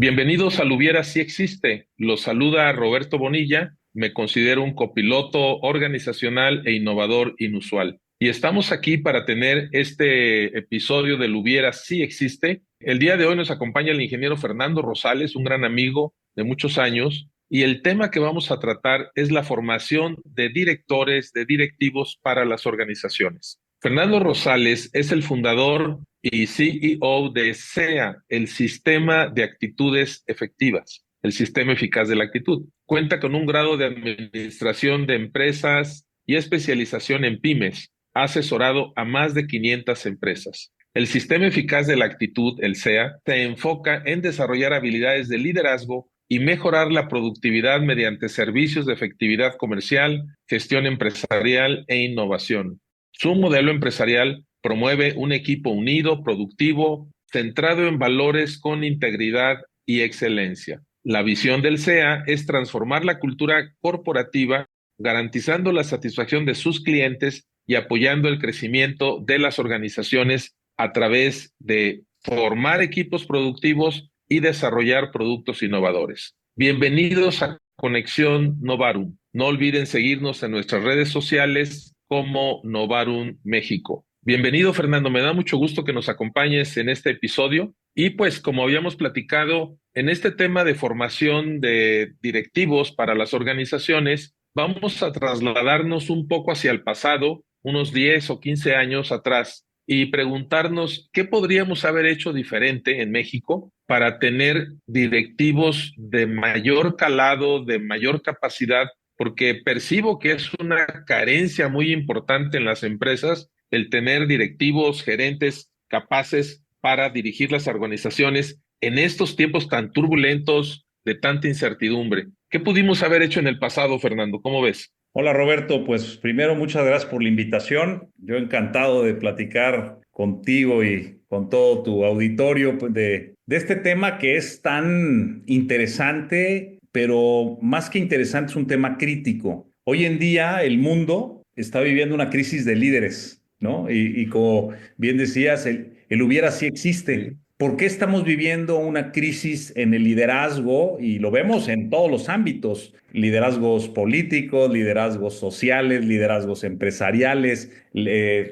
Bienvenidos al Hubiera Sí Existe. Los saluda Roberto Bonilla. Me considero un copiloto organizacional e innovador inusual. Y estamos aquí para tener este episodio del Hubiera Sí Existe. El día de hoy nos acompaña el ingeniero Fernando Rosales, un gran amigo de muchos años. Y el tema que vamos a tratar es la formación de directores, de directivos para las organizaciones. Fernando Rosales es el fundador y CEO de SEA, el Sistema de Actitudes Efectivas, el Sistema Eficaz de la Actitud. Cuenta con un grado de administración de empresas y especialización en pymes. Ha asesorado a más de 500 empresas. El Sistema Eficaz de la Actitud, el SEA, se enfoca en desarrollar habilidades de liderazgo y mejorar la productividad mediante servicios de efectividad comercial, gestión empresarial e innovación. Su modelo empresarial promueve un equipo unido, productivo, centrado en valores con integridad y excelencia. La visión del SEA es transformar la cultura corporativa, garantizando la satisfacción de sus clientes y apoyando el crecimiento de las organizaciones a través de formar equipos productivos y desarrollar productos innovadores. Bienvenidos a Conexión Novarum. No olviden seguirnos en nuestras redes sociales como Novarum México. Bienvenido, Fernando. Me da mucho gusto que nos acompañes en este episodio. Y pues, como habíamos platicado, en este tema de formación de directivos para las organizaciones, vamos a trasladarnos un poco hacia el pasado, unos 10 o 15 años atrás, y preguntarnos qué podríamos haber hecho diferente en México para tener directivos de mayor calado, de mayor capacidad, porque percibo que es una carencia muy importante en las empresas el tener directivos, gerentes capaces para dirigir las organizaciones en estos tiempos tan turbulentos, de tanta incertidumbre. ¿Qué pudimos haber hecho en el pasado, Fernando? ¿Cómo ves? Hola Roberto, pues primero muchas gracias por la invitación. Yo encantado de platicar contigo y con todo tu auditorio pues, de este tema que es tan interesante, pero más que interesante es un tema crítico. Hoy en día el mundo está viviendo una crisis de líderes, ¿no? Y como bien decías, el hubiera sí existe. Sí. ¿Por qué estamos viviendo una crisis en el liderazgo? Y lo vemos en todos los ámbitos, liderazgos políticos, liderazgos sociales, liderazgos empresariales,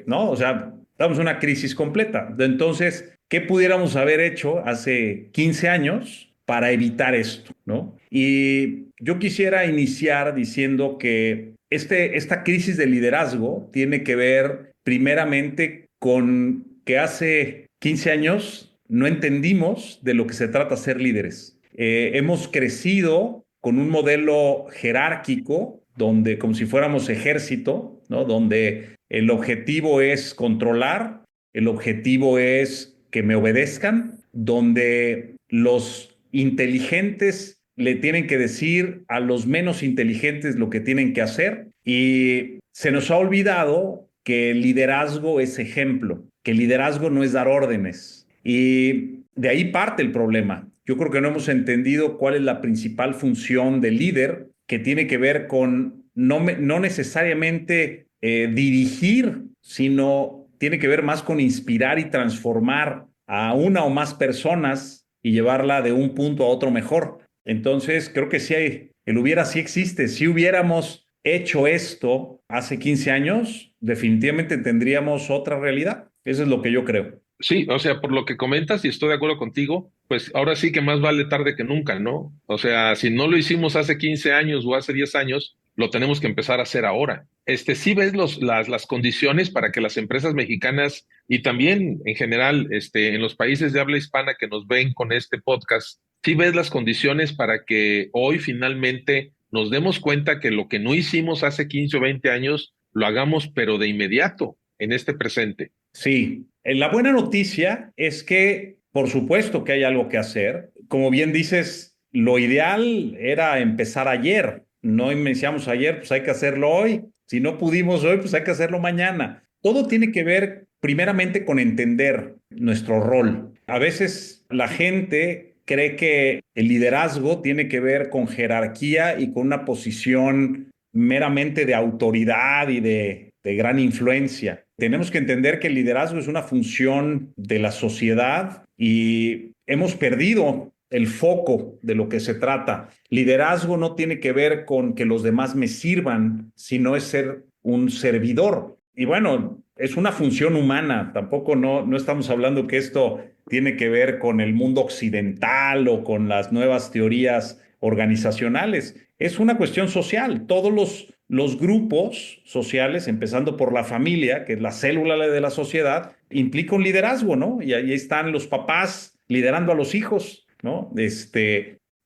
¿no? O sea, estamos en una crisis completa. Entonces, ¿qué pudiéramos haber hecho hace 15 años para evitar esto, ¿no? Y yo quisiera iniciar diciendo que esta crisis de liderazgo tiene que ver primeramente con que hace 15 años no entendimos de lo que se trata ser líderes. Hemos crecido con un modelo jerárquico, donde como si fuéramos ejército, ¿no? Donde el objetivo es controlar, el objetivo es que me obedezcan, donde los inteligentes le tienen que decir a los menos inteligentes lo que tienen que hacer y se nos ha olvidado que el liderazgo es ejemplo, que el liderazgo no es dar órdenes. Y de ahí parte el problema. Yo creo que no hemos entendido cuál es la principal función del líder, que tiene que ver con no necesariamente dirigir, sino tiene que ver más con inspirar y transformar a una o más personas y llevarla de un punto a otro mejor. Entonces, creo que el hubiera sí existe. Si hubiéramos hecho esto hace 15 años, definitivamente tendríamos otra realidad. Eso es lo que yo creo. Sí, o sea, por lo que comentas, y estoy de acuerdo contigo, pues ahora sí que más vale tarde que nunca, ¿no? O sea, si no lo hicimos hace 15 años o hace 10 años, lo tenemos que empezar a hacer ahora. Sí ves las condiciones para que las empresas mexicanas y también en general, en los países de habla hispana que nos ven con este podcast, sí ves las condiciones para que hoy finalmente nos demos cuenta que lo que no hicimos hace 15 o 20 años, lo hagamos, pero de inmediato, en este presente. Sí, la buena noticia es que, por supuesto que hay algo que hacer. Como bien dices, lo ideal era empezar ayer. No iniciamos ayer, pues hay que hacerlo hoy. Si no pudimos hoy, pues hay que hacerlo mañana. Todo tiene que ver primeramente con entender nuestro rol. A veces la gente cree que el liderazgo tiene que ver con jerarquía y con una posición meramente de autoridad y de gran influencia. Tenemos que entender que el liderazgo es una función de la sociedad y hemos perdido el foco de lo que se trata. Liderazgo no tiene que ver con que los demás me sirvan, sino es ser un servidor. Y bueno, es una función humana. Tampoco no estamos hablando que esto tiene que ver con el mundo occidental o con las nuevas teorías organizacionales. Es una cuestión social. Todos los grupos sociales, empezando por la familia, que es la célula de la sociedad, implica un liderazgo, ¿no? Y ahí están los papás liderando a los hijos, ¿no?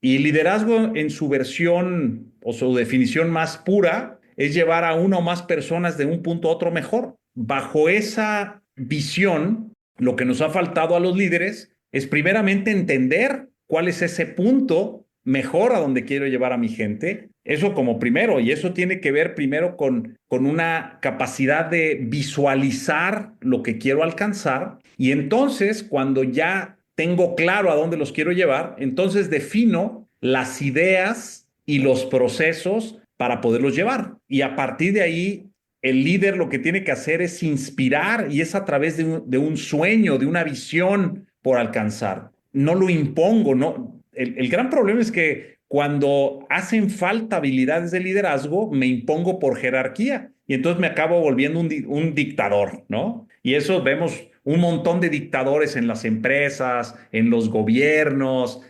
Y liderazgo en su versión o su definición más pura es llevar a una o más personas de un punto a otro mejor. Bajo esa visión, lo que nos ha faltado a los líderes es primeramente entender cuál es ese punto mejor a donde quiero llevar a mi gente. Eso como primero, y eso tiene que ver primero con una capacidad de visualizar lo que quiero alcanzar. Y entonces, cuando ya tengo claro a dónde los quiero llevar, entonces defino las ideas y los procesos para poderlos llevar. Y a partir de ahí, el líder lo que tiene que hacer es inspirar y es a través de un sueño, de una visión por alcanzar. No lo impongo, no. El gran problema es que cuando hacen falta habilidades de liderazgo, me impongo por jerarquía y entonces me acabo volviendo un dictador, ¿no? Y eso vemos un montón de dictadores en las empresas, en los gobiernos,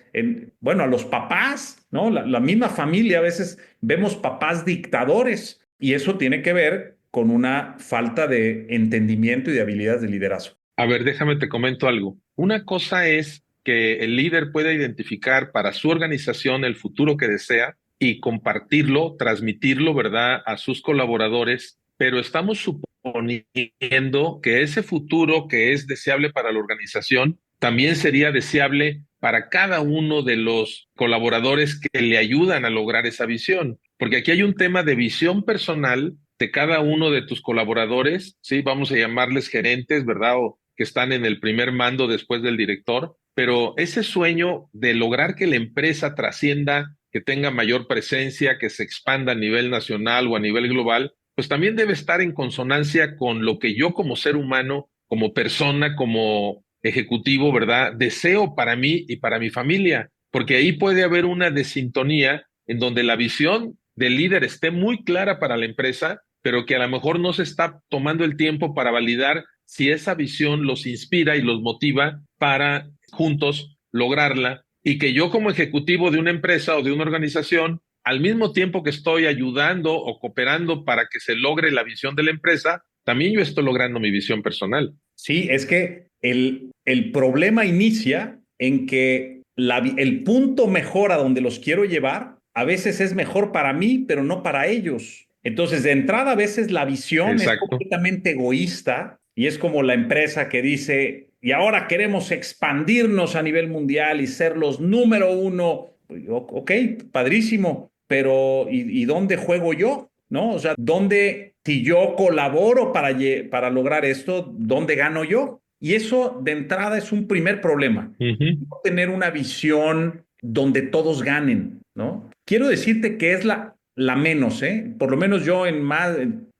bueno, a los papás, ¿no? La misma familia, a veces vemos papás dictadores y eso tiene que ver con una falta de entendimiento y de habilidades de liderazgo. A ver, déjame te comento algo. Una cosa es que el líder pueda identificar para su organización el futuro que desea y compartirlo, transmitirlo, ¿verdad?, a sus colaboradores, pero estamos suponiendo que ese futuro que es deseable para la organización también sería deseable para cada uno de los colaboradores que le ayudan a lograr esa visión. Porque aquí hay un tema de visión personal de cada uno de tus colaboradores, ¿sí? Vamos a llamarles gerentes, ¿verdad? O que están en el primer mando después del director, pero ese sueño de lograr que la empresa trascienda, que tenga mayor presencia, que se expanda a nivel nacional o a nivel global, pues también debe estar en consonancia con lo que yo como ser humano, como persona, como ejecutivo, ¿verdad?, deseo para mí y para mi familia, porque ahí puede haber una desintonía en donde la visión del líder esté muy clara para la empresa, pero que a lo mejor no se está tomando el tiempo para validar si esa visión los inspira y los motiva para juntos lograrla, y que yo como ejecutivo de una empresa o de una organización, al mismo tiempo que estoy ayudando o cooperando para que se logre la visión de la empresa, también yo estoy logrando mi visión personal. Sí, es que el problema inicia en que el punto mejor a donde los quiero llevar a veces es mejor para mí, pero no para ellos. Entonces, de entrada, a veces la visión es Exacto. completamente egoísta y es como la empresa que dice, y ahora queremos expandirnos a nivel mundial y ser los número uno. Ok, padrísimo, pero ¿y dónde juego yo? ¿No? O sea, ¿dónde, si yo colaboro para lograr esto, dónde gano yo? Y eso de entrada es un primer problema. Uh-huh. No tener una visión donde todos ganen, ¿no? Quiero decirte que es la menos, ¿eh? Por lo menos yo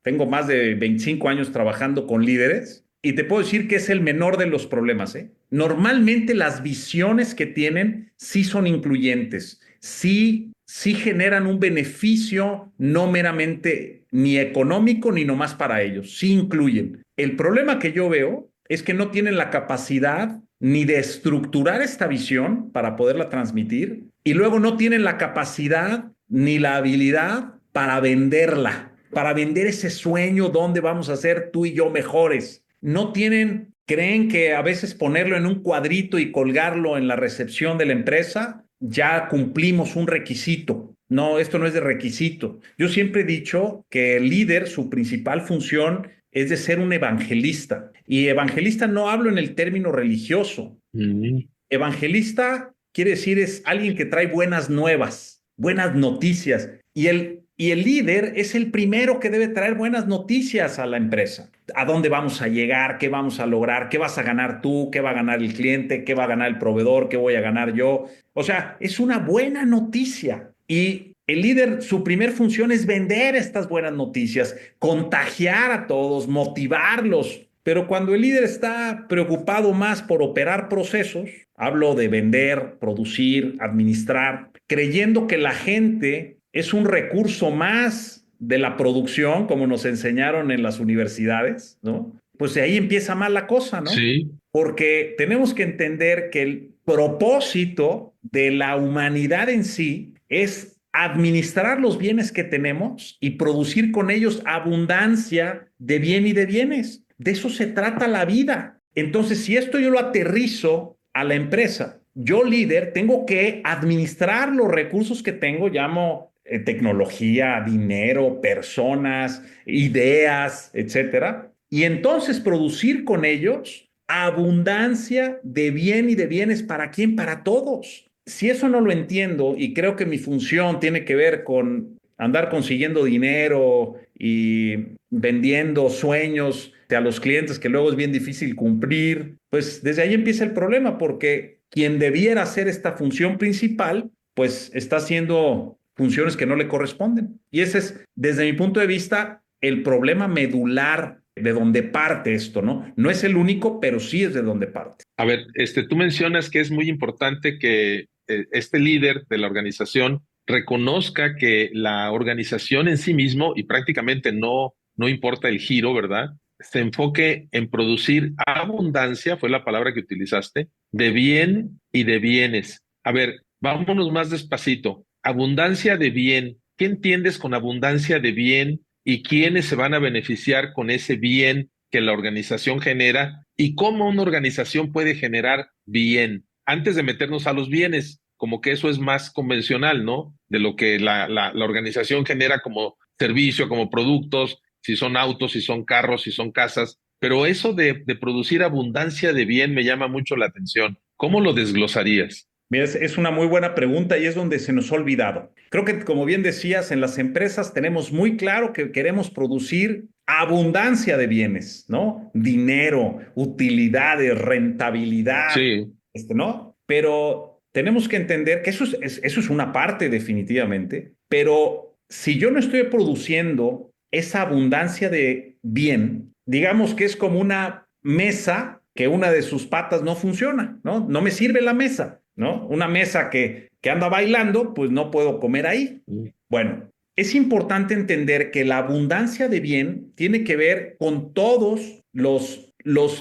tengo más de 25 años trabajando con líderes y te puedo decir que es el menor de los problemas, ¿eh? Normalmente las visiones que tienen sí son incluyentes, sí generan un beneficio no meramente ni económico ni nomás para ellos, sí incluyen. El problema que yo veo es que no tienen la capacidad ni de estructurar esta visión para poderla transmitir y luego no tienen la capacidad ni la habilidad para vender ese sueño donde vamos a ser tú y yo mejores. No tienen, creen que a veces ponerlo en un cuadrito y colgarlo en la recepción de la empresa, ya cumplimos un requisito. No, esto no es de requisito. Yo siempre he dicho que el líder, su principal función es de ser un evangelista. Y evangelista no hablo en el término religioso. Uh-huh. Evangelista quiere decir es alguien que trae buenas nuevas, buenas noticias. Y el líder es el primero que debe traer buenas noticias a la empresa. ¿A dónde vamos a llegar? ¿Qué vamos a lograr? ¿Qué vas a ganar tú? ¿Qué va a ganar el cliente? ¿Qué va a ganar el proveedor? ¿Qué voy a ganar yo? O sea, es una buena noticia. Y el líder, su primer función es vender estas buenas noticias, contagiar a todos, motivarlos. Pero cuando el líder está preocupado más por operar procesos, hablo de vender, producir, administrar, creyendo que la gente es un recurso más de la producción, como nos enseñaron en las universidades, ¿no? Pues de ahí empieza mal la cosa, ¿no? Sí, Porque tenemos que entender que el propósito de la humanidad en sí es administrar los bienes que tenemos y producir con ellos abundancia de bien y de bienes. De eso se trata la vida. Entonces, si esto yo lo aterrizo a la empresa, yo líder tengo que administrar los recursos que tengo, llamo tecnología, dinero, personas, ideas, etcétera, y entonces producir con ellos abundancia de bien y de bienes. ¿Para quién? Para todos. Si eso no lo entiendo y creo que mi función tiene que ver con andar consiguiendo dinero y vendiendo sueños a los clientes que luego es bien difícil cumplir, pues desde ahí empieza el problema, porque quien debiera hacer esta función principal, pues está haciendo funciones que no le corresponden. Y ese es, desde mi punto de vista, el problema medular de donde parte esto, ¿no? No es el único, pero sí es de donde parte. a ver, tú mencionas que es muy importante que este líder de la organización reconozca que la organización en sí mismo, y prácticamente no importa el giro, ¿verdad? Se enfoque en producir abundancia, fue la palabra que utilizaste, de bien y de bienes. A ver, vámonos más despacito. Abundancia de bien. ¿Qué entiendes con abundancia de bien y quiénes se van a beneficiar con ese bien que la organización genera y cómo una organización puede generar bien? Antes de meternos a los bienes, como que eso es más convencional, ¿no? De lo que la organización genera como servicio, como productos, si son autos, si son carros, si son casas. Pero eso de producir abundancia de bien me llama mucho la atención. ¿Cómo lo desglosarías? Mira, es una muy buena pregunta y es donde se nos ha olvidado. Creo que, como bien decías, en las empresas tenemos muy claro que queremos producir abundancia de bienes, ¿no? Dinero, utilidades, rentabilidad, Sí. ¿no? Pero tenemos que entender que eso es una parte definitivamente, pero si yo no estoy produciendo esa abundancia de bien, digamos que es como una mesa que una de sus patas no funciona, ¿no? No me sirve la mesa, ¿no? Una mesa que anda bailando, pues no puedo comer ahí. Bueno, es importante entender que la abundancia de bien tiene que ver con todos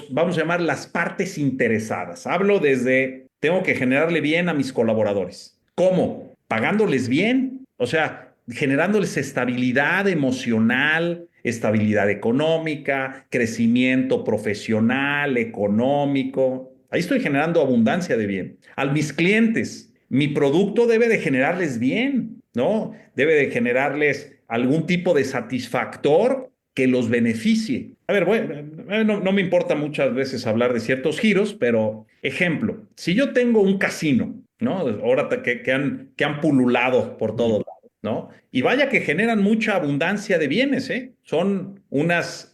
vamos a llamar las partes interesadas. Hablo desde, tengo que generarle bien a mis colaboradores. ¿Cómo? Pagándoles bien, o sea, generándoles estabilidad emocional, estabilidad económica, crecimiento profesional, económico. Ahí estoy generando abundancia de bien. A mis clientes, mi producto debe de generarles bien, ¿no? Debe de generarles algún tipo de satisfactor que los beneficie. A ver, bueno, no me importa muchas veces hablar de ciertos giros, pero ejemplo, si yo tengo un casino, ¿no? Ahora que han pululado por todos lados, ¿no? Y vaya que generan mucha abundancia de bienes, ¿eh? Son unas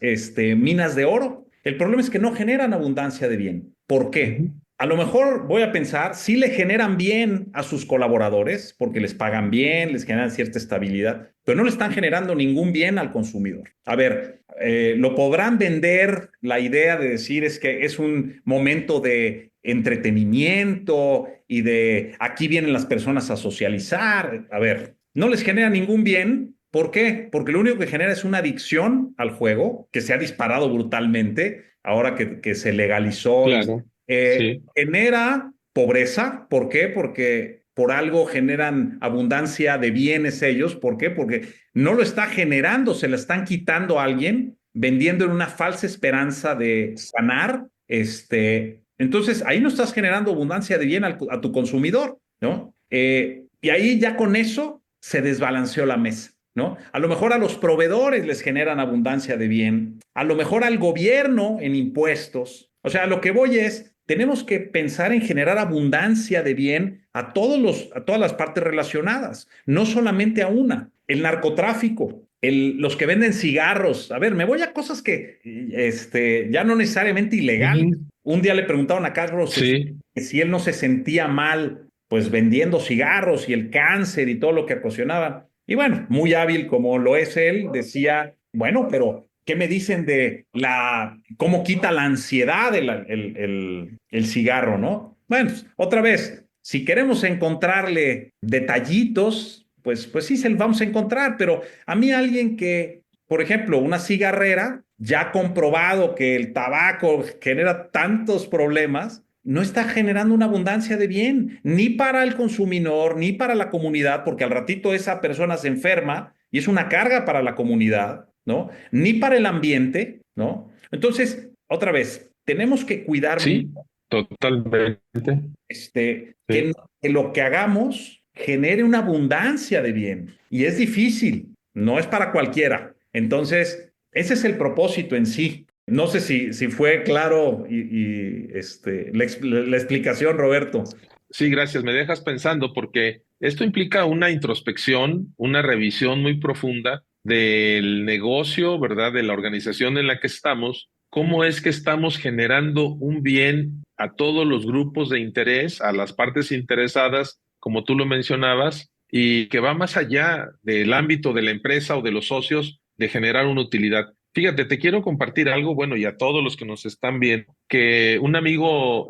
minas de oro. El problema es que no generan abundancia de bien. ¿Por qué? A lo mejor voy a pensar, si le generan bien a sus colaboradores, porque les pagan bien, les generan cierta estabilidad, pero no le están generando ningún bien al consumidor. A ver, lo podrán vender, la idea de decir es que es un momento de entretenimiento y de aquí vienen las personas a socializar. A ver, no les genera ningún bien. ¿Por qué? Porque lo único que genera es una adicción al juego que se ha disparado brutalmente ahora que se legalizó y Claro, sí. genera pobreza. ¿Por qué? Porque por algo generan abundancia de bienes ellos. ¿Por qué? Porque no lo está generando, se la están quitando a alguien, vendiendo en una falsa esperanza de ganar. Entonces, ahí no estás generando abundancia de bien a tu consumidor, ¿no? Y ahí ya con eso se desbalanceó la mesa, ¿no? A lo mejor a los proveedores les generan abundancia de bien, a lo mejor al gobierno en impuestos. O sea, lo que voy es, tenemos que pensar en generar abundancia de bien a todas las partes relacionadas, no solamente a una. El narcotráfico, los que venden cigarros. A ver, me voy a cosas que ya no necesariamente ilegales. Ujú. Un día le preguntaban a Carlos Sí, que si él no se sentía mal, pues vendiendo cigarros y el cáncer y todo lo que ocasionaban. Y bueno, muy hábil como lo es él, decía, bueno, pero ¿Qué me dicen de cómo quita la ansiedad el cigarro, ¿no? Bueno, pues, otra vez, si queremos encontrarle detallitos, pues sí se los vamos a encontrar, pero a mí alguien que, por ejemplo, una cigarrera, ya comprobado que el tabaco genera tantos problemas, no está generando una abundancia de bien, ni para el consumidor, ni para la comunidad, porque al ratito esa persona se enferma y es una carga para la comunidad, ¿no? Ni para el ambiente, ¿no? Entonces, otra vez, tenemos que cuidar mucho Sí, totalmente. que, Sí. que lo que hagamos genere una abundancia de bien. Y es difícil, no es para cualquiera. Entonces, ese es el propósito en sí. No sé si fue claro la explicación, Roberto. Sí, gracias. Me dejas pensando porque esto implica una introspección, una revisión muy profunda del negocio, ¿verdad? De la organización en la que estamos. ¿Cómo es que estamos generando un bien a todos los grupos de interés, a las partes interesadas, como tú lo mencionabas, y que va más allá del ámbito de la empresa o de los socios de generar una utilidad? Fíjate, te quiero compartir algo, bueno, y a todos los que nos están viendo, que un amigo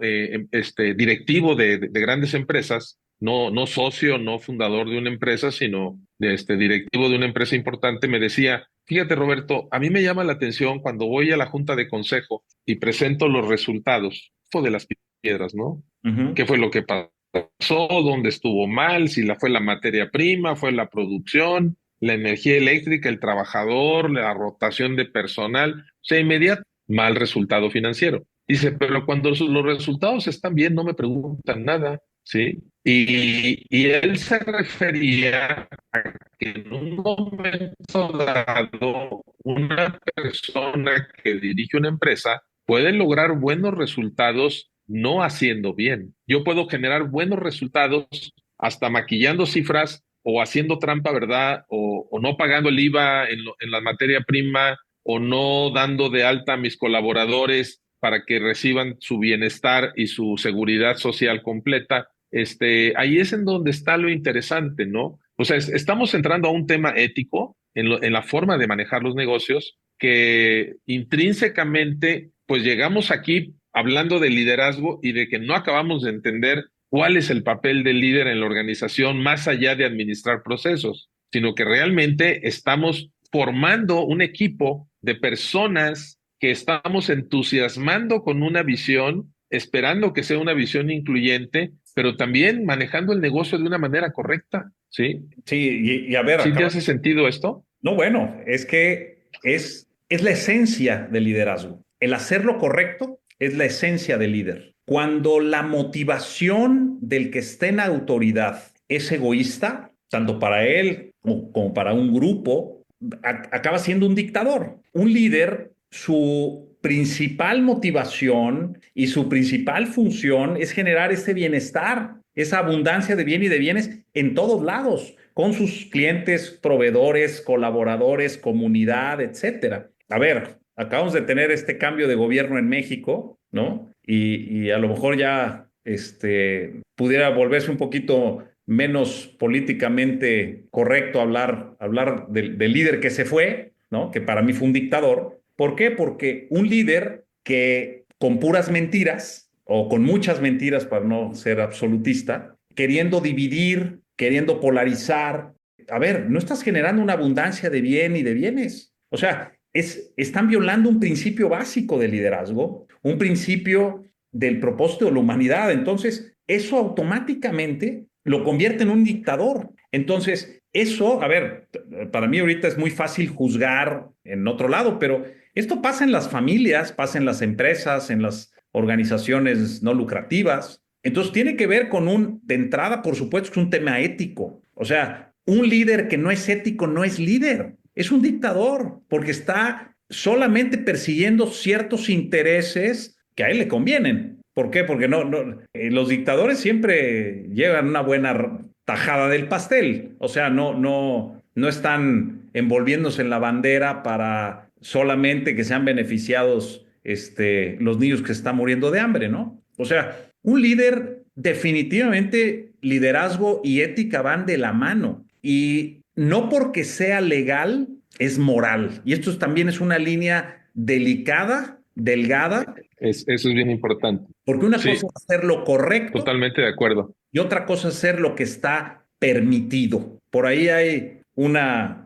directivo de grandes empresas, no socio, no fundador de una empresa, sino directivo de una empresa importante, me decía, fíjate Roberto, a mí me llama la atención cuando voy a la junta de consejo y presento los resultados de las piedras, ¿no? Ujú. ¿Qué fue lo que pasó? ¿Dónde estuvo mal? Si fue la materia prima, fue la producción, la energía eléctrica, el trabajador, la rotación de personal, o sea, inmediato, mal resultado financiero. Dice, pero cuando los resultados están bien, no me preguntan nada, ¿sí? Y él se refería a que en un momento dado, una persona que dirige una empresa puede lograr buenos resultados no haciendo bien. Yo puedo generar buenos resultados hasta maquillando cifras o haciendo trampa, ¿verdad? O no pagando el IVA en la materia prima o no dando de alta a mis colaboradores para que reciban su bienestar y su seguridad social completa. Ahí es en donde está lo interesante, ¿no? O sea, estamos entrando a un tema ético en la forma de manejar los negocios que intrínsecamente, pues llegamos aquí hablando de liderazgo y de que no acabamos de entender cuál es el papel del líder en la organización más allá de administrar procesos, sino que realmente estamos formando un equipo de personas que estamos entusiasmando con una visión, esperando que sea una visión incluyente, pero también manejando el negocio de una manera correcta, ¿sí? Sí, y a ver, ¿Sí te acaba. hace sentido esto? No, bueno, es que es la esencia del liderazgo. El hacer lo correcto es la esencia del líder. Cuando la motivación del que esté en autoridad es egoísta, tanto para él como para un grupo, acaba siendo un dictador. Un líder, su principal motivación y su principal función es generar ese bienestar, esa abundancia de bien y de bienes en todos lados, con sus clientes, proveedores, colaboradores, comunidad, etcétera. A ver, acabamos de tener este cambio de gobierno en México, ¿no? Y a lo mejor ya pudiera volverse un poquito menos políticamente correcto hablar del líder que se fue, ¿no? Que para mí fue un dictador. ¿Por qué? Porque un líder que con puras mentiras o con muchas mentiras, para no ser absolutista, queriendo dividir, queriendo polarizar. A ver, no estás generando una abundancia de bien y de bienes. O sea, están violando un principio básico del liderazgo, un principio del propósito de la humanidad. Entonces, eso automáticamente lo convierte en un dictador. Entonces, eso, a ver, para mí ahorita es muy fácil juzgar en otro lado, pero esto pasa en las familias, pasa en las empresas, en las organizaciones no lucrativas. Entonces tiene que ver con de entrada, por supuesto, que es un tema ético. O sea, un líder que no es ético no es líder, es un dictador, porque está solamente persiguiendo ciertos intereses que a él le convienen. ¿Por qué? Porque los dictadores siempre llevan una buena tajada del pastel. O sea, no están envolviéndose en la bandera para solamente que sean beneficiados los niños que se están muriendo de hambre, ¿no? O sea, un líder, definitivamente, liderazgo y ética van de la mano. Y no porque sea legal es moral. Y esto también es una línea delicada, delgada, Eso es bien importante. porque una cosa Sí, es hacer lo correcto totalmente de acuerdo. y otra cosa es hacer lo que está permitido. Por ahí hay una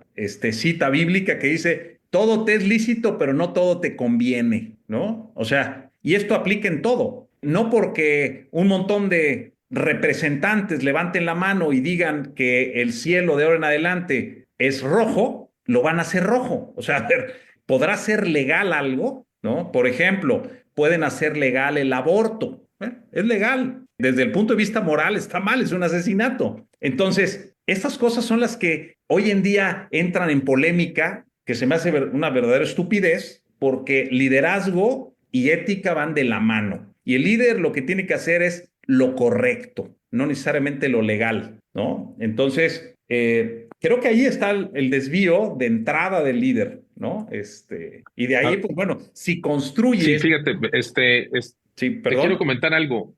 cita bíblica que dice, todo te es lícito, pero no todo te conviene, ¿no? O sea, y esto aplica en todo. No porque un montón de representantes levanten la mano y digan que el cielo de ahora en adelante es rojo, lo van a hacer rojo. O sea, a ver, podrá ser legal algo, ¿no? Por ejemplo, pueden hacer legal el aborto. Es legal. Desde el punto de vista moral está mal, es un asesinato. Entonces, estas cosas son las que hoy en día entran en polémica, que se me hace una verdadera estupidez, porque liderazgo y ética van de la mano. Y el líder lo que tiene que hacer es lo correcto, no necesariamente lo legal, ¿no? Entonces, creo que ahí está el desvío de entrada del líder, ¿no? Y de ahí, Ah, pues bueno, si sí, construyes, fíjate, sí, te quiero perdón. comentar algo.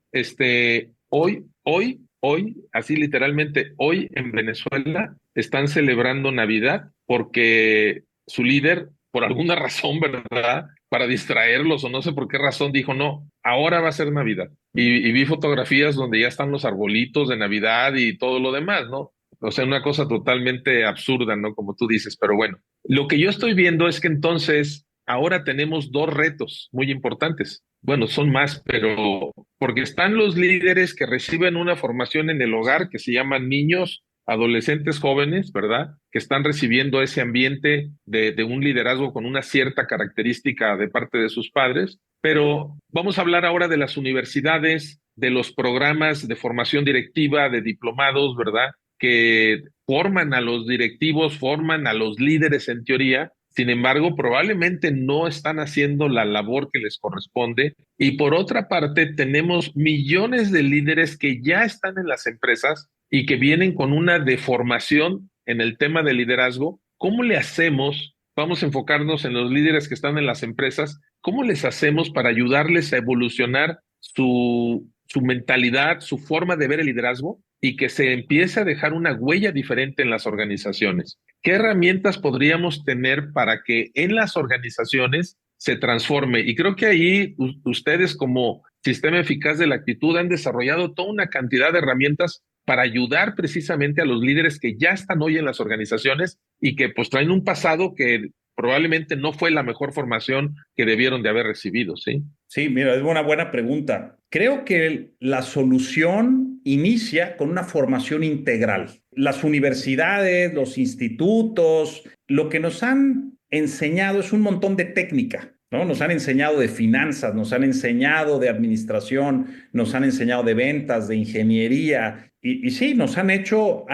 Hoy, así literalmente, hoy en Venezuela están celebrando Navidad porque su líder, por alguna razón, ¿verdad? Para distraerlos o no sé por qué razón, dijo, no, ahora va a ser Navidad. Y vi fotografías donde ya están los arbolitos de Navidad y todo lo demás, ¿no? O sea, una cosa totalmente absurda, ¿no? Como tú dices, pero bueno, lo que yo estoy viendo es que entonces ahora tenemos dos retos muy importantes. Bueno, son más, pero porque están los líderes que reciben una formación en el hogar que se llaman niños, adolescentes jóvenes, ¿verdad? Que están recibiendo ese ambiente de un liderazgo con una cierta característica de parte de sus padres. Pero vamos a hablar ahora de las universidades, de los programas de formación directiva, de diplomados, ¿verdad? Que forman a los directivos, forman a los líderes en teoría. Sin embargo, probablemente no están haciendo la labor que les corresponde. Y por otra parte, tenemos millones de líderes que ya están en las empresas y que vienen con una deformación en el tema de liderazgo. ¿Cómo le hacemos? Vamos a enfocarnos en los líderes que están en las empresas. ¿Cómo les hacemos para ayudarles a evolucionar su mentalidad, su forma de ver el liderazgo y que se empiece a dejar una huella diferente en las organizaciones? ¿Qué herramientas podríamos tener para que en las organizaciones se transforme? Y creo que ahí ustedes como sistema eficaz de la actitud han desarrollado toda una cantidad de herramientas para ayudar precisamente a los líderes que ya están hoy en las organizaciones y que pues traen un pasado que probablemente no fue la mejor formación que debieron de haber recibido, ¿sí? Sí, mira, es una buena pregunta. Creo que la solución inicia con una formación integral. Las universidades, los institutos, lo que nos han enseñado es un montón de técnica, ¿no? Nos han enseñado de finanzas, nos han enseñado de administración, nos han enseñado de ventas, de ingeniería, y sí, nos han hecho,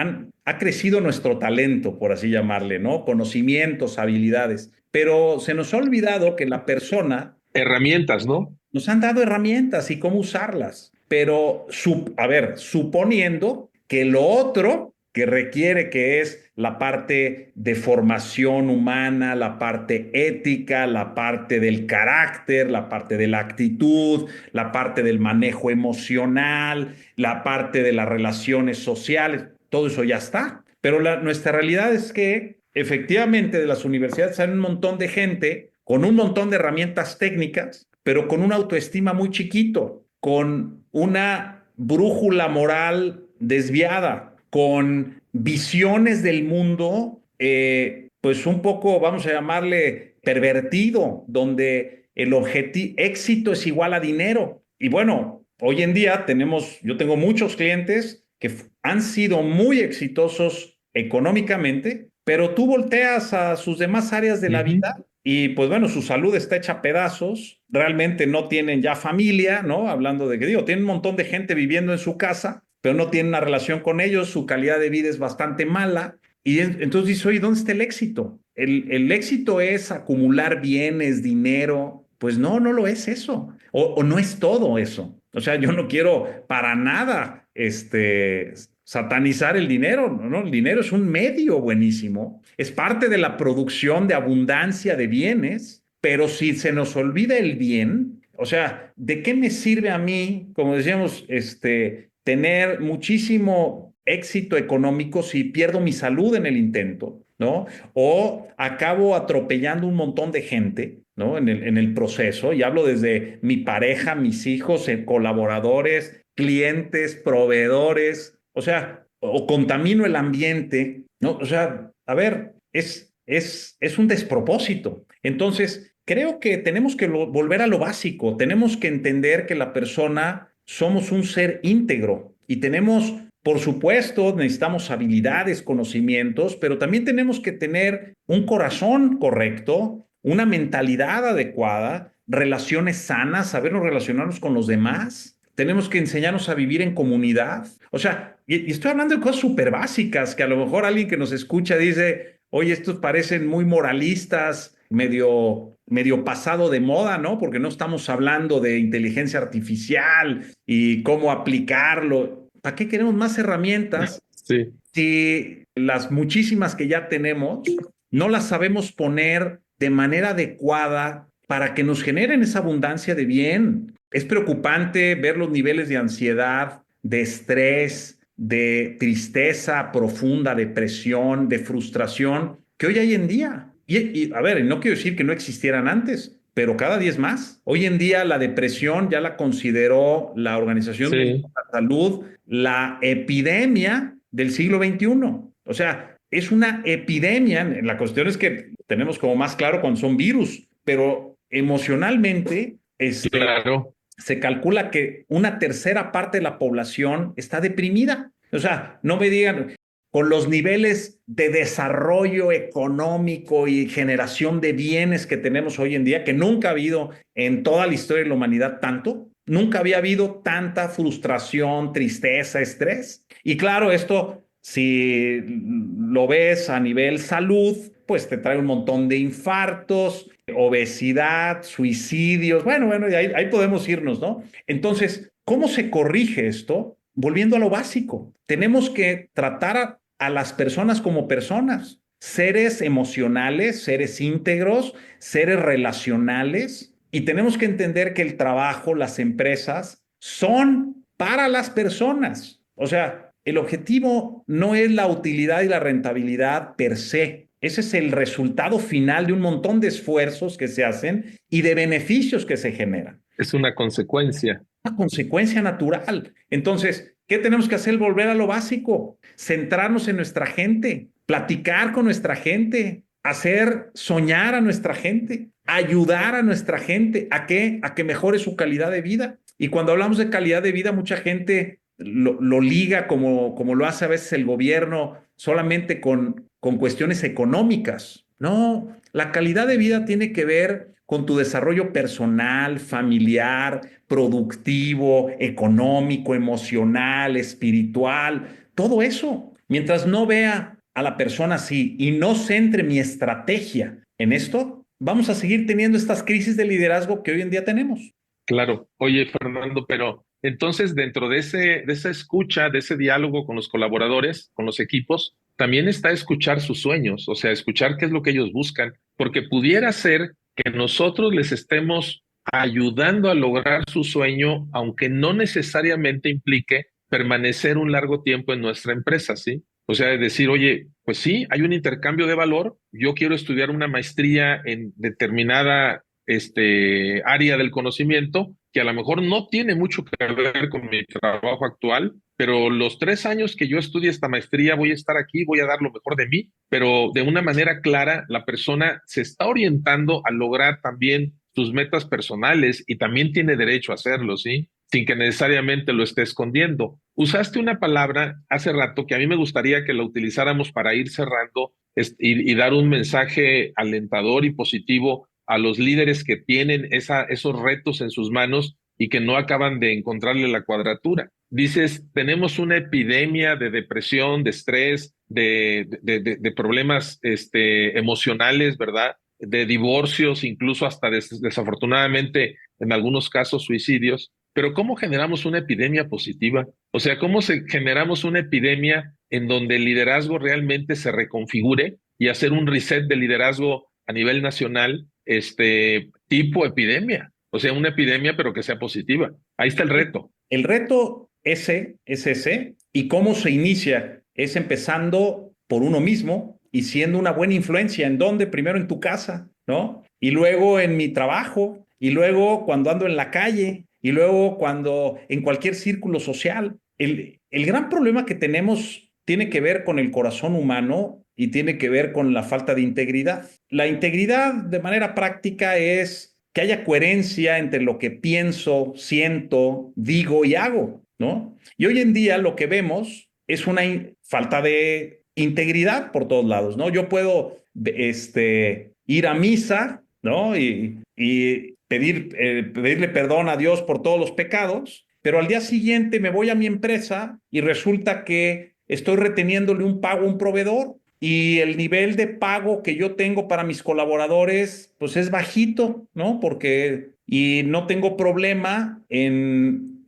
ha crecido nuestro talento, por así llamarle, ¿no? Conocimientos, habilidades, pero se nos ha olvidado que la persona Herramientas, ¿no? nos han dado herramientas y cómo usarlas, pero, a ver, suponiendo que lo otro que requiere, que es la parte de formación humana, la parte ética, la parte del carácter, la parte de la actitud, la parte del manejo emocional, la parte de las relaciones sociales, todo eso ya está. Pero nuestra realidad es que efectivamente de las universidades salen un montón de gente con un montón de herramientas técnicas, pero con una autoestima muy chiquito, con una brújula moral desviada, con visiones del mundo, pues un poco, vamos a llamarle, pervertido, donde el éxito es igual a dinero. Y bueno, hoy en día yo tengo muchos clientes que han sido muy exitosos económicamente, pero tú volteas a sus demás áreas de Uh la -huh. vida y pues bueno, su salud está hecha a pedazos, realmente no tienen ya familia, ¿no? Hablando de que digo, tienen un montón de gente viviendo en su casa, pero no tienen una relación con ellos, su calidad de vida es bastante mala. Y entonces dices, oye, ¿dónde está el éxito? El éxito es acumular bienes, dinero. Pues no, no lo es eso. O no es todo eso. O sea, yo no quiero para nada satanizar el dinero, ¿no? El dinero es un medio buenísimo, es parte de la producción de abundancia de bienes, pero si se nos olvida el bien, o sea, ¿de qué me sirve a mí, como decíamos, tener muchísimo éxito económico si pierdo mi salud en el intento? ¿no? O acabo atropellando un montón de gente, ¿no? En el proceso, y hablo desde mi pareja, mis hijos, colaboradores, clientes, proveedores, o sea, o contamino el ambiente, ¿no? O sea, a ver, es un despropósito. Entonces, creo que tenemos que volver a lo básico, tenemos que entender que la persona somos un ser íntegro y tenemos, por supuesto, necesitamos habilidades, conocimientos, pero también tenemos que tener un corazón correcto, una mentalidad adecuada, relaciones sanas, sabernos relacionarnos con los demás. Tenemos que enseñarnos a vivir en comunidad. O sea, y estoy hablando de cosas súper básicas que a lo mejor alguien que nos escucha dice, oye, estos parecen muy moralistas, medio pasado de moda, ¿no? Porque no estamos hablando de inteligencia artificial y cómo aplicarlo. ¿Para qué queremos más herramientas Sí, si las muchísimas que ya tenemos no las sabemos poner de manera adecuada para que nos generen esa abundancia de bien? Es preocupante ver los niveles de ansiedad, de estrés, de tristeza profunda, depresión, de frustración que hoy hay en día. A ver, no quiero decir que no existieran antes, pero cada día es más. Hoy en día la depresión ya la consideró la Organización Mundial de sí, la Salud la epidemia del siglo XXI. O sea, es una epidemia. La cuestión es que tenemos como más claro cuando son virus, pero emocionalmente, claro. se calcula que una tercera parte de la población está deprimida. O sea, no me digan, con los niveles de desarrollo económico y generación de bienes que tenemos hoy en día, que nunca ha habido en toda la historia de la humanidad tanto, nunca había habido tanta frustración, tristeza, estrés. Y claro, esto, si lo ves a nivel salud, pues te trae un montón de infartos, obesidad, suicidios, bueno, y ahí podemos irnos, ¿no? Entonces, ¿cómo se corrige esto? Volviendo a lo básico, tenemos que tratar a las personas como personas, seres emocionales, seres íntegros, seres relacionales, y tenemos que entender que el trabajo, las empresas, son para las personas. O sea, el objetivo no es la utilidad y la rentabilidad per se. Ese es el resultado final de un montón de esfuerzos que se hacen y de beneficios que se generan. Es una consecuencia. Una consecuencia natural. Entonces, ¿qué tenemos que hacer? Volver a lo básico, centrarnos en nuestra gente, platicar con nuestra gente, hacer soñar a nuestra gente, ayudar a nuestra gente. ¿A qué? A que mejore su calidad de vida. Y cuando hablamos de calidad de vida, mucha gente lo liga como lo hace a veces el gobierno solamente con cuestiones económicas. No, la calidad de vida tiene que ver con tu desarrollo personal, familiar, productivo, económico, emocional, espiritual, todo eso. Mientras no vea a la persona así y no centre mi estrategia en esto, vamos a seguir teniendo estas crisis de liderazgo que hoy en día tenemos. Claro. Oye, Fernando, pero entonces dentro de esa escucha, de ese diálogo con los colaboradores, con los equipos, también está escuchar sus sueños, o sea, escuchar qué es lo que ellos buscan, porque pudiera ser que nosotros les estemos ayudando a lograr su sueño, aunque no necesariamente implique permanecer un largo tiempo en nuestra empresa, ¿sí? O sea, decir, oye, pues sí, hay un intercambio de valor, yo quiero estudiar una maestría en determinada área del conocimiento que a lo mejor no tiene mucho que ver con mi trabajo actual, pero los 3 años que yo estudie esta maestría voy a estar aquí, voy a dar lo mejor de mí, pero de una manera clara la persona se está orientando a lograr también sus metas personales y también tiene derecho a hacerlo, ¿sí? Sin que necesariamente lo esté escondiendo. Usaste una palabra hace rato que a mí me gustaría que la utilizáramos para ir cerrando y dar un mensaje alentador y positivo a los líderes que tienen esos retos en sus manos y que no acaban de encontrarle la cuadratura. Dices, tenemos una epidemia de depresión, de estrés, de problemas emocionales, ¿verdad? De divorcios, incluso hasta desafortunadamente en algunos casos suicidios. Pero ¿cómo generamos una epidemia positiva? O sea, ¿cómo generamos una epidemia en donde el liderazgo realmente se reconfigure y hacer un reset de liderazgo a nivel nacional, tipo epidemia? O sea, una epidemia, pero que sea positiva. Ahí está el reto. El reto ese es ese, y cómo se inicia es empezando por uno mismo, y siendo una buena influencia. ¿En dónde? Primero en tu casa, ¿no? Y luego en mi trabajo, y luego cuando ando en la calle, y luego cuando en cualquier círculo social. El gran problema que tenemos tiene que ver con el corazón humano y tiene que ver con la falta de integridad. La integridad de manera práctica es que haya coherencia entre lo que pienso, siento, digo y hago, ¿no? Y hoy en día lo que vemos es una falta de integridad por todos lados, ¿no? Yo puedo ir a misa, ¿no? Y pedirle perdón a Dios por todos los pecados, pero al día siguiente me voy a mi empresa y resulta que estoy reteniéndole un pago a un proveedor y el nivel de pago que yo tengo para mis colaboradores, pues es bajito, ¿no? Y no tengo problema en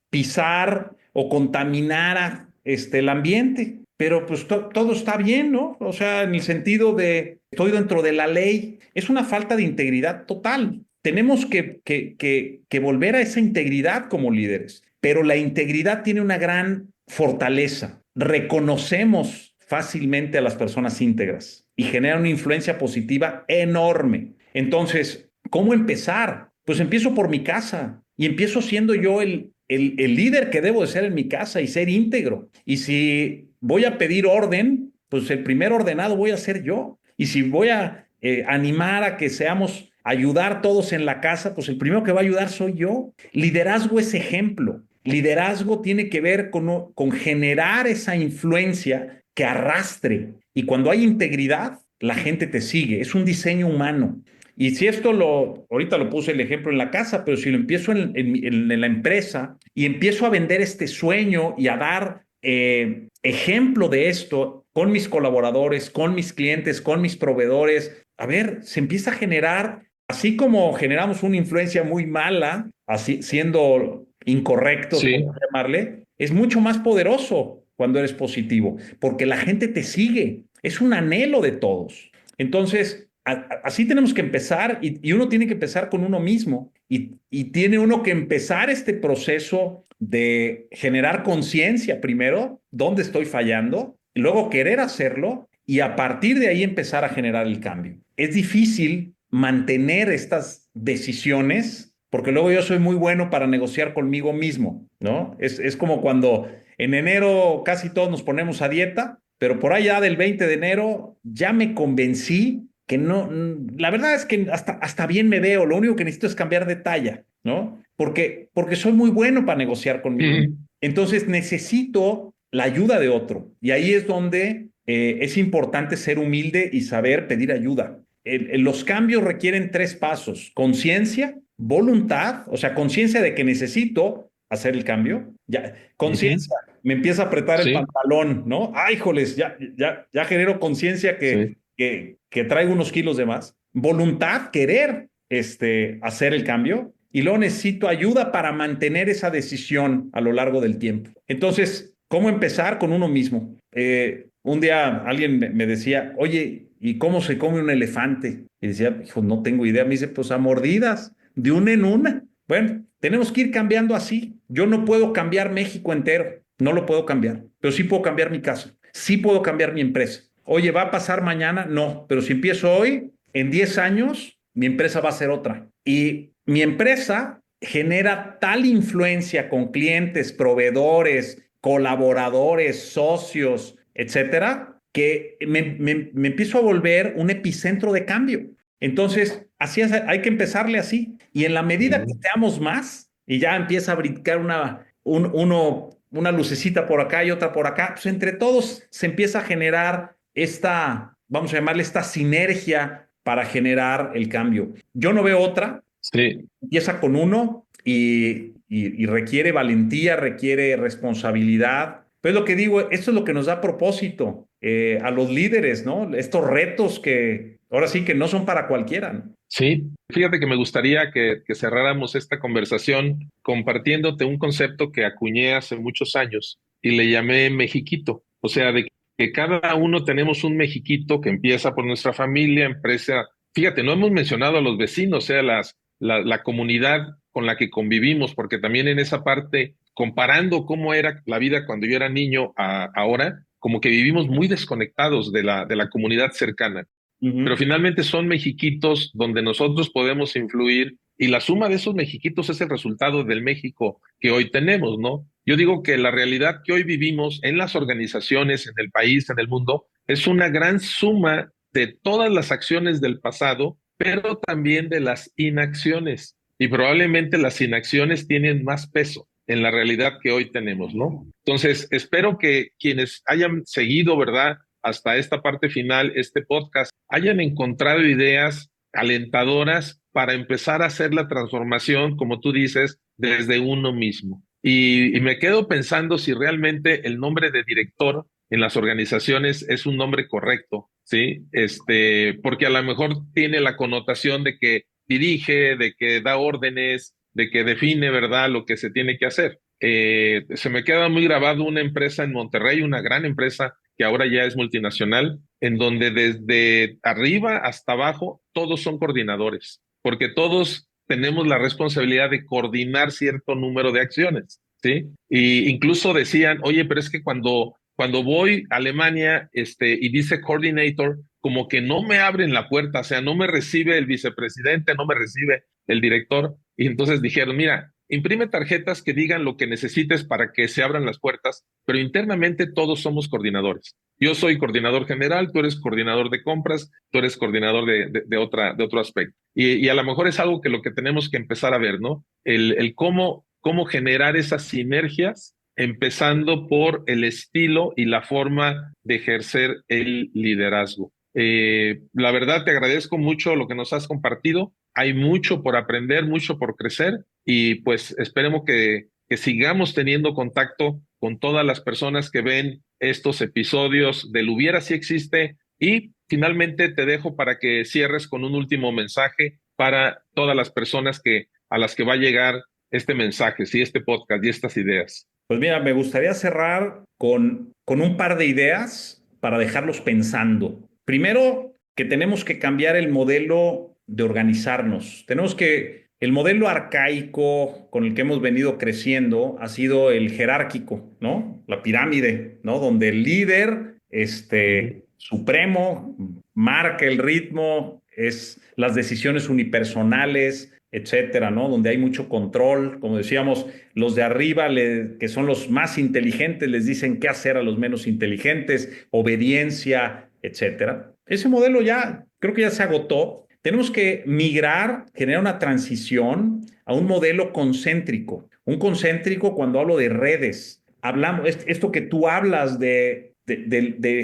pisar o contaminar el ambiente, pero pues todo está bien, ¿no? O sea, en el sentido de estoy dentro de la ley, es una falta de integridad total. Tenemos que volver a esa integridad como líderes, pero la integridad tiene una gran fortaleza. Reconocemos fácilmente a las personas íntegras y genera una influencia positiva enorme. Entonces, ¿cómo empezar? Pues empiezo por mi casa y empiezo siendo yo el líder que debo de ser en mi casa y ser íntegro. Y si voy a pedir orden, pues el primer ordenado voy a ser yo. Y si voy a animar a que seamos, ayudar todos en la casa, pues el primero que va a ayudar soy yo. Liderazgo es ejemplo. Liderazgo tiene que ver con generar esa influencia que arrastre. Y cuando hay integridad, la gente te sigue. Es un diseño humano. Y si ahorita lo puse el ejemplo en la casa, pero si lo empiezo en la empresa y empiezo a vender este sueño y a dar ejemplo de esto con mis colaboradores, con mis clientes, con mis proveedores, a ver, se empieza a generar, así como generamos una influencia muy mala, así siendo incorrectos, Sí. por llamarle, es mucho más poderoso cuando eres positivo, porque la gente te sigue, es un anhelo de todos. Entonces, así tenemos que empezar y uno tiene que empezar con uno mismo y tiene uno que empezar este proceso de generar conciencia primero, dónde estoy fallando, y luego querer hacerlo y a partir de ahí empezar a generar el cambio. Es difícil mantener estas decisiones porque luego yo soy muy bueno para negociar conmigo mismo, ¿no? Es como cuando en enero casi todos nos ponemos a dieta, pero por allá del 20 de enero ya me convencí que no, la verdad es que hasta bien me veo, lo único que necesito es cambiar de talla, ¿no? Porque soy muy bueno para negociar conmigo. Mm. Entonces necesito la ayuda de otro y ahí es donde es importante ser humilde y saber pedir ayuda. Los cambios requieren tres pasos: conciencia, voluntad, o sea, conciencia de que necesito hacer el cambio, ya, Ujú. conciencia, me empieza a apretar el Sí, pantalón, ¿no? Ay, joles, ya genero conciencia sí. que traigo unos kilos de más. Voluntad, querer hacer el cambio. Y luego necesito ayuda para mantener esa decisión a lo largo del tiempo. Entonces, ¿cómo empezar con uno mismo? Un día alguien me decía, oye, ¿y cómo se come un elefante? Y decía, hijo, no tengo idea. Me dice, pues a mordidas, de una en una. Bueno, tenemos que ir cambiando así. Yo no puedo cambiar México entero, no lo puedo cambiar, pero sí puedo cambiar mi casa, sí puedo cambiar mi empresa. Oye, ¿va a pasar mañana? No, pero si empiezo hoy, en 10 años, mi empresa va a ser otra. Y mi empresa genera tal influencia con clientes, proveedores, colaboradores, socios, etcétera, que me empiezo a volver un epicentro de cambio. Entonces, hay que empezarle así. Y en la medida que Mm. seamos más, y ya empieza a brincar una lucecita por acá y otra por acá, pues entre todos se empieza a generar vamos a llamarle esta sinergia para generar el cambio. Yo no veo otra. Sí. Empieza con uno y requiere valentía, requiere responsabilidad. Pues lo que digo, esto es lo que nos da propósito a los líderes, ¿no? Estos retos que ahora sí que no son para cualquiera, ¿no? Sí, fíjate que me gustaría que cerráramos esta conversación compartiéndote un concepto que acuñé hace muchos años y le llamé Mexiquito. O sea, de que cada uno tenemos un Mexiquito que empieza por nuestra familia, empresa. Fíjate, no hemos mencionado a los vecinos, o sea, la comunidad con la que convivimos, porque también en esa parte, comparando cómo era la vida cuando yo era niño a ahora, como que vivimos muy desconectados de la comunidad cercana. Pero Ujú. finalmente son mexiquitos donde nosotros podemos influir y la suma de esos mexiquitos es el resultado del México que hoy tenemos, ¿no? Yo digo que la realidad que hoy vivimos en las organizaciones, en el país, en el mundo, es una gran suma de todas las acciones del pasado, pero también de las inacciones. Y probablemente las inacciones tienen más peso en la realidad que hoy tenemos, ¿no? Entonces, espero que quienes hayan seguido, ¿verdad? Hasta esta parte final, este podcast, hayan encontrado ideas alentadoras para empezar a hacer la transformación, como tú dices, desde uno mismo. Y me quedo pensando si realmente el nombre de director en las organizaciones es un nombre correcto, ¿sí? Porque a lo mejor tiene la connotación de que dirige, de que da órdenes, de que define, ¿verdad?, lo que se tiene que hacer. Se me queda muy grabado una empresa en Monterrey, una gran empresa que ahora ya es multinacional, en donde desde arriba hasta abajo todos son coordinadores, porque todos tenemos la responsabilidad de coordinar cierto número de acciones, ¿sí? Y incluso decían, oye, pero es que cuando voy a Alemania, y dice coordinator, como que no me abren la puerta, o sea, no me recibe el vicepresidente, no me recibe el director, y entonces dijeron, mira, imprime tarjetas que digan lo que necesites para que se abran las puertas, pero internamente todos somos coordinadores. Yo soy coordinador general, tú eres coordinador de compras, tú eres coordinador de otro aspecto. Y a lo mejor es algo que lo que tenemos que empezar a ver, ¿no? El cómo generar esas sinergias, empezando por el estilo y la forma de ejercer el liderazgo. La verdad, te agradezco mucho lo que nos has compartido. Hay mucho por aprender, mucho por crecer y pues esperemos que sigamos teniendo contacto con todas las personas que ven estos episodios del Hubiera si existe y finalmente te dejo para que cierres con un último mensaje para todas las personas a las que va a llegar este mensaje, sí, este podcast y estas ideas. Pues mira, me gustaría cerrar con un par de ideas para dejarlos pensando. Primero, que tenemos que cambiar el modelo de organizarnos. El modelo arcaico con el que hemos venido creciendo ha sido el jerárquico, ¿no? La pirámide, ¿no? Donde el líder, Ujú. supremo, marca el ritmo, es las decisiones unipersonales, etcétera, ¿no? Donde hay mucho control, como decíamos, los de arriba, que son los más inteligentes, les dicen qué hacer a los menos inteligentes, obediencia, etcétera. Ese modelo ya, creo que ya se agotó. Tenemos que migrar, generar una transición a un modelo concéntrico. Un concéntrico cuando hablo de redes. Hablamos, esto que tú hablas de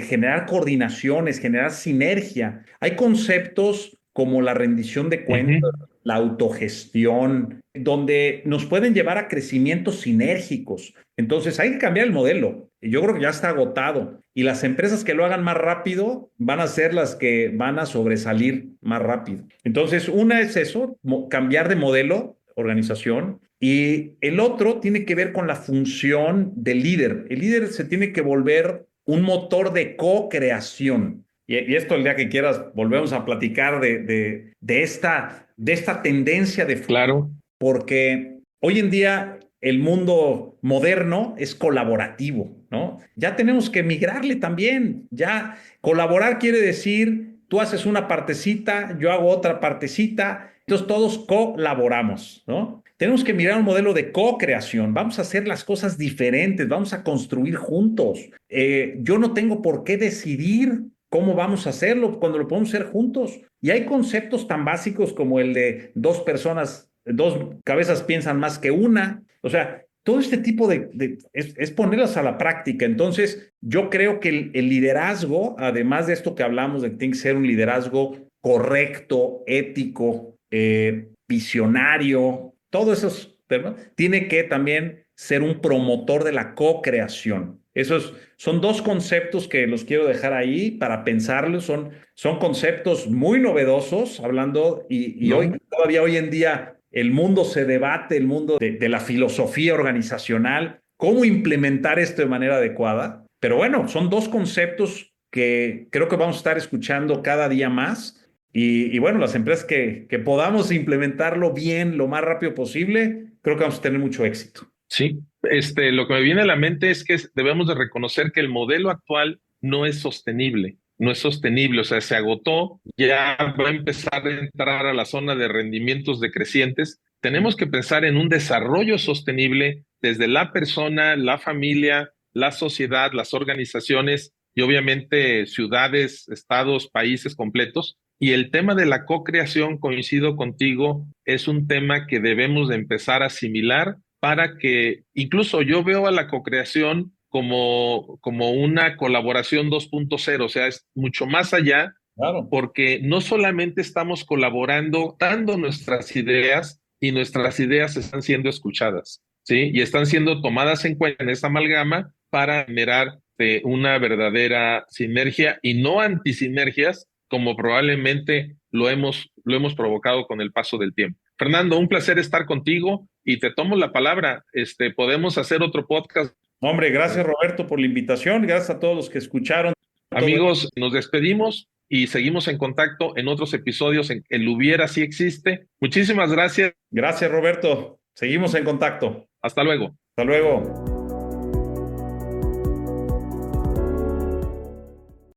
generar coordinaciones, generar sinergia. Hay conceptos como la rendición de cuentas, Ujú. la autogestión, donde nos pueden llevar a crecimientos sinérgicos. Entonces hay que cambiar el modelo. Yo creo que ya está agotado. Y las empresas que lo hagan más rápido van a ser las que van a sobresalir más rápido. Entonces, una es eso, cambiar de modelo, organización. Y el otro tiene que ver con la función del líder. El líder se tiene que volver un motor de co-creación. Y esto el día que quieras volvemos a platicar de esta tendencia de futuro, Claro, porque hoy en día el mundo moderno es colaborativo, ¿no? Ya tenemos que migrarle también. Ya colaborar quiere decir, tú haces una partecita, yo hago otra partecita, entonces todos colaboramos, ¿no? Tenemos que mirar un modelo de co-creación. Vamos a hacer las cosas diferentes, vamos a construir juntos. Yo no tengo por qué decidir cómo vamos a hacerlo cuando lo podemos hacer juntos. Y hay conceptos tan básicos como el de dos personas, dos cabezas piensan más que una. O sea, todo este tipo es ponerlas a la práctica. Entonces, yo creo que el liderazgo, además de esto que hablamos de que tiene que ser un liderazgo correcto, ético, visionario, todos esos temas, tiene que también ser un promotor de la co-creación. Son dos conceptos que los quiero dejar ahí para pensarlos. Son conceptos muy novedosos, hablando, y ¿no? todavía hoy en día el mundo se debate, el mundo de la filosofía organizacional, cómo implementar esto de manera adecuada. Pero bueno, son dos conceptos que creo que vamos a estar escuchando cada día más. Y bueno, las empresas que podamos implementarlo bien lo más rápido posible, creo que vamos a tener mucho éxito. Sí, lo que me viene a la mente es que debemos de reconocer que el modelo actual no es sostenible, no es sostenible, o sea, se agotó, ya va a empezar a entrar a la zona de rendimientos decrecientes. Tenemos que pensar en un desarrollo sostenible desde la persona, la familia, la sociedad, las organizaciones y obviamente ciudades, estados, países completos. Y el tema de la co-creación, coincido contigo, es un tema que debemos de empezar a asimilar para que incluso yo veo a la cocreación como una colaboración 2.0, o sea, es mucho más allá, Claro. porque no solamente estamos colaborando, dando nuestras ideas y nuestras ideas están siendo escuchadas, ¿sí? Y están siendo tomadas en cuenta en esta amalgama para generar una verdadera sinergia y no antisinergias, como probablemente lo hemos provocado con el paso del tiempo. Fernando, un placer estar contigo y te tomo la palabra. Podemos hacer otro podcast. Hombre, gracias Roberto por la invitación, gracias a todos los que escucharon todo. Amigos, nos despedimos y seguimos en contacto en otros episodios en El Hubiera Sí Existe. Muchísimas gracias. Gracias Roberto, seguimos en contacto. Hasta luego. Hasta luego.